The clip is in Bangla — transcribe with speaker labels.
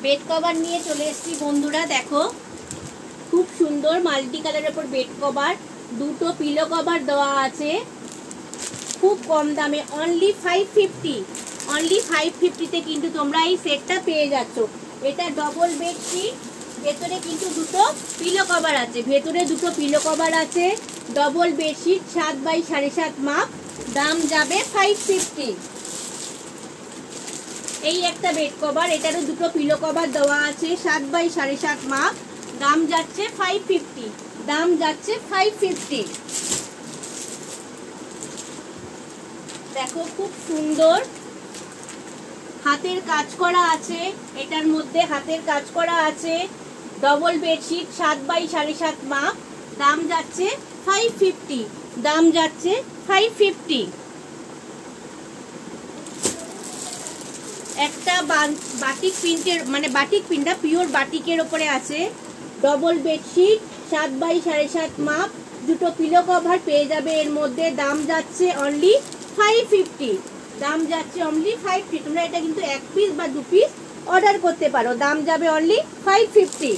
Speaker 1: বেড কভার নিয়ে চলে এসেছি বন্ধুরা। দেখো খুব সুন্দর মাল্টি কালারের উপর বেড কভার, দুটো পিলো কভার দেওয়া আছে খুব কম দামে, অনলি 550। অনলি 550-তে কিন্তু তোমরা এই সেটটা পেয়ে যাচ্ছ। এটা ডবল বেডশিট, ভেতরে কিন্তু দুটো পিলো কভার আছে, ভেতরে দুটো পিলো কভার আছে। ডবল বেডশিট 7 বাই 7.5 মাপ, দাম যাবে 550। এই একটা বেড কভার, এটারও দুটো পিলো কভার দেওয়া আছে 7 বাই 7.5 মাপ, দাম যাচ্ছে 550। দাম যাচ্ছে 550। দেখো খুব সুন্দর হাতের কাজ করা আছে, এটার মধ্যে হাতের কাজ করা আছে। ডবল বেডশিট 7 বাই 7.5 মাপ, দাম যাচ্ছে 550। দাম যাচ্ছে 550। একটা বাটিক প্রিন্টের মানে বাটিক প্রিন্টটা পিওর বাটিকের উপরে আছে। ডবল বেডশিট 7 বাই 7.5 মাপ, দুটো পিলো কভার পেয়ে যাবে এর মধ্যে, দাম যাচ্ছে অনলি 550। দাম যাচ্ছে অনলি 550। তোমরা এটা কিন্তু 1 পিস বা 2 পিস অর্ডার করতে পারো, দাম যাবে অনলি 550।